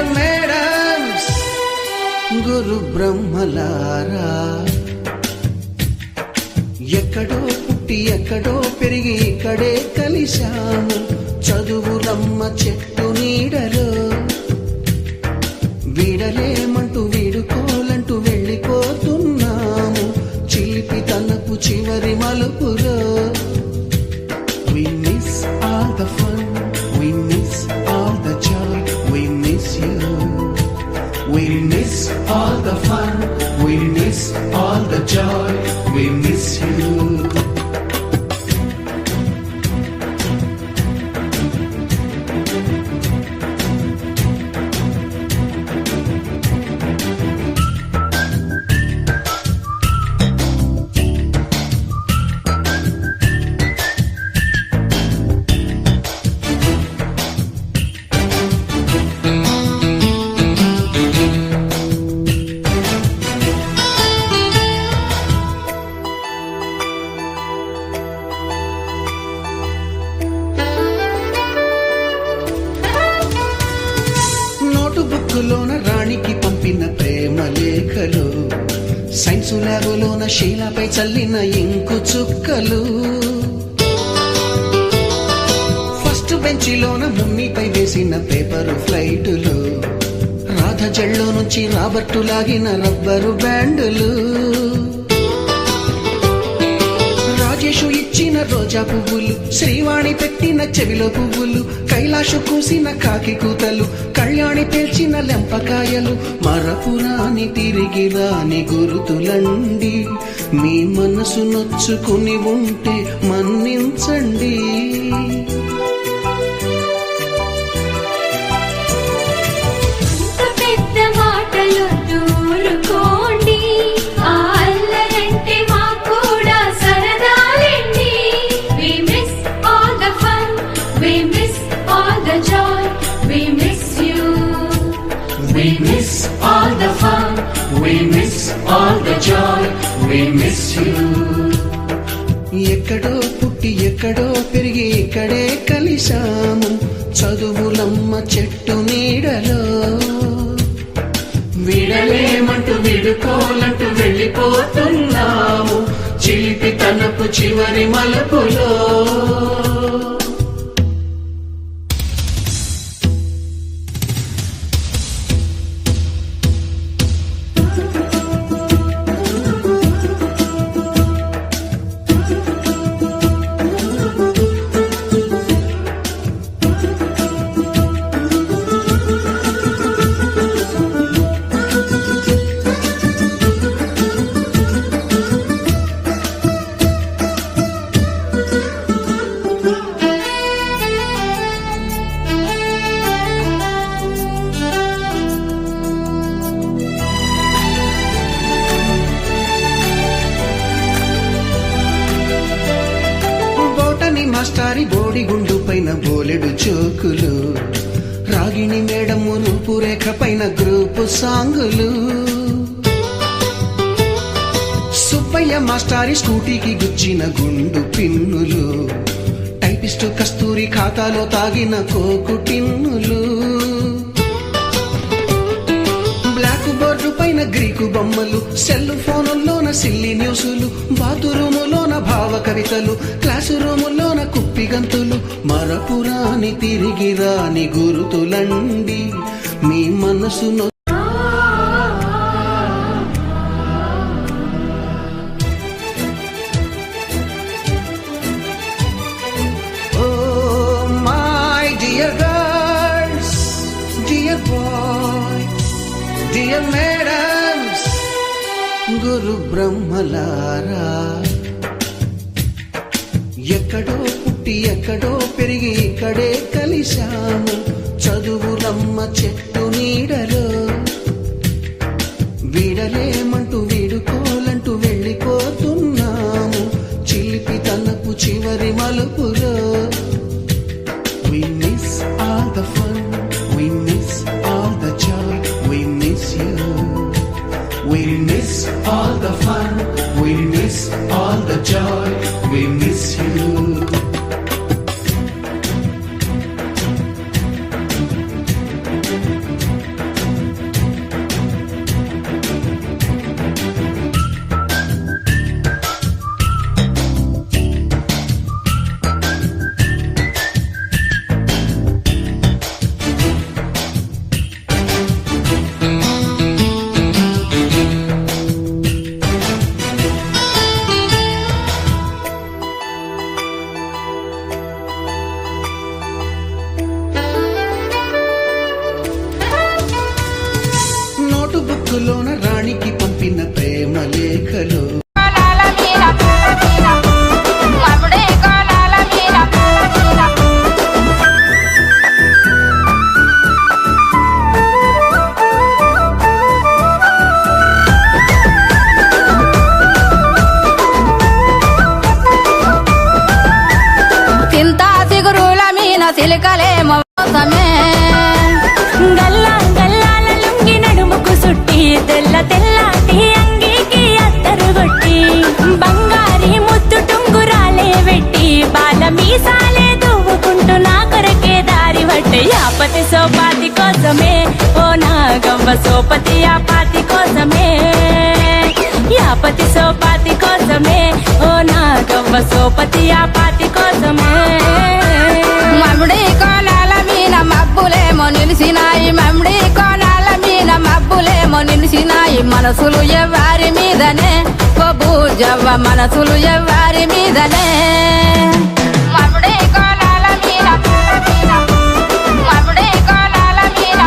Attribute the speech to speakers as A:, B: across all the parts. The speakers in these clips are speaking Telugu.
A: డియర్ మేడమ్స్, గురు బ్రహ్మలారా, ఎక్కడో పుట్టి ఎక్కడో పెరిగి ఇక్కడే కలిశాము చదువులమ్మ చెట్టు నీడలో. వీడలేమంటూ వీడుకోలంటూ వెళ్ళిపోతున్నాము చిలిపి తనపు చివరి మలుపులో. We miss all the fun, we miss all the joy, we miss you. We miss all the fun, we miss all the joy, we miss you. బుక్కులోన రాణికి పంపిన ప్రేమ లేఖలు, సైన్సు ల్యాబులోన శీలాపై చల్లిన ఇంకు చుక్కలు, ఫస్ట్ బెంచిలోన మున్నిపై వేసిన పేపరు ఫ్లైటులు, రాధ జల్లో నుంచి రాబర్టు లాగిన రబ్బరు బ్యాండులు, రాజేషు ఇచ్చిన రోజా పువ్వులు, శ్రీవాణి పెట్టిన చెవిలో పువ్వులు, కైలాషు కూసిన కాకి కూతలు, కళ్యాణి పేల్చిన లెంపకాయలు, మరపురాని తిరిగి రాని గురుతులండి. మీ మనసు నొచ్చుకుని ఉంటే మన్నించండి.
B: We miss all the fun, we miss all the joy, we miss you.
A: ఎక్కడో పుట్టి ఎక్కడో పెరిగి ఇక్కడే కలిశాము చదువులమ్మ చెట్టు నీడలో.
B: వీడలేమంటూ వీడుకోలంటూ వెళ్ళిపోతున్నాము చిలిపి తనపు చివరి మలుపులో.
A: మాస్టారి బోడిగుండు పైన బోలెడు చోకులు, రాగిణి మేడము రూపురేఖ పైన గ్రూపు సాంగులు, సుబ్బయ్య మాస్టారి స్కూటీకి గుచ్చిన గుండు పిన్నులు, టైపిస్టు కస్తూరి ఖాతాలో తాగిన కోకు టిన్నులు, బ్లాక్ బోర్డు పైన గ్రీకు బొమ్మలు, సెల్ ఫోనుల్లోన సిల్లి న్యూసులు, బాతురూములోన భావ కవితలు, క్లాసు రూములోన కుప్పి గంతులు, మరపురాని తిరిగి రాని గురుతులండి. మీ మనసును oh my dear girls, dear boy, dear madams, గురు బ్రహ్మలారా, ఎక్కడో పుట్టి ఎక్కడో పెరిగి ఇక్కడే కలిశాము చదువులమ్మ చెట్టు నీడలో. వీడలేమంటూ వీడుకోలంటూ వెళ్ళిపోతున్నాము చిలిపి తనపు చివరి మలుపులో. We miss all the fun, we miss all the joy, we miss you. We miss all the fun, we miss all the joy, we miss you.
C: సిలికలేమో మోసమే.
D: గల్లా గల్లాల లుంగి నడుముకు సుట్టి తెల్ల తెల్లాటి అంగీకి అత్తరు కొట్టి బంగారి ముద్దు టుంగురాలే వెట్టి బాల మీసాలే దువ్వుకుంటూ నా కొరకే దారి పట్టే యాపతి సోపాతి కోసమే ఓ నా గవ్వ సోపతి యాపాతి కోసమే యాపతి సోపాతి కోసమే ఓ నా గవ్వ సోపతి యాపాతి కోసమే.
C: మమ్మిడి కోణాల మీన మబ్బులేమో నిలిసినాయి మమ్మిడి కోణాల మీన మబ్బులేమో నిలిసినాయి మనసులు ఎవ్వారి మీదనే ఓ భూజవ్వ మనసులు ఎవ్వారి మీదనే. మమ్మిడి కోణాల మీన మమ్మిడి కోణాల మీన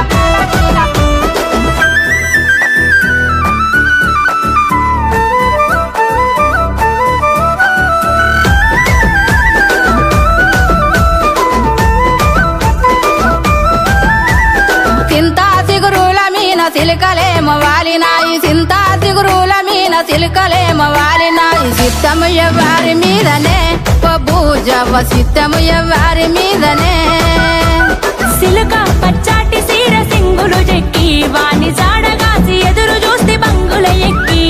C: సింతా సిగురుల మీన సిలికలేమో వాలినాయి సింతా సిగురుల మీన సిలికలేమో వాలినాయి సిద్ధము ఎవ్వారి మీదనే ఓ భూజవ్వ సిద్ధము ఎవ్వారి మీదనే.
D: సిలుక పచ్చాటి సీర సింగులు చెక్కి వాని జాడగాసి ఎదురు చూస్తే బంగుల ఎక్కి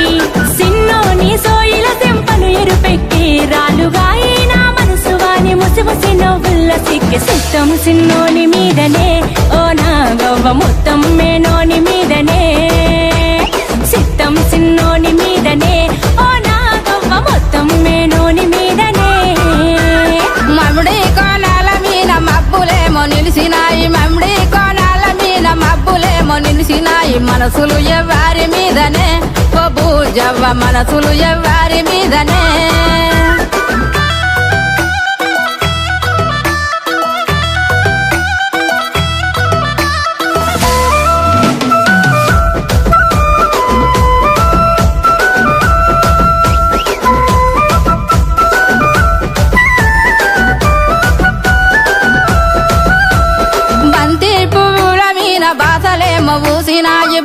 D: సిన్నోని సోయిల సెంపను ఎరుపెక్కి రాలుగా నా మనసు వాని ముసి ముసి నవ్వుల్ల సిక్కి సిద్ధం సిన్నోని మీదనే ఓ నా గవ్వ మొత్తం మేనోని మీదనే సిద్ధం సిన్నోని మీదనే ఓ నా గవ్వ మొత్తం మేనోని మీదనే.
C: మమ్మిడి కోణాల మీన మబ్బులేమో నిలిసినాయి మమ్మిడి కోణాల మీన మబ్బులేమో నిలిసినాయి మనసులు ఎవ్వారి మీదనే ఓ భూజవ్వ మనసులు ఎవ్వారి మీదనే. బంతి పువ్వుల మీన బాసలేమో ఊసినాయి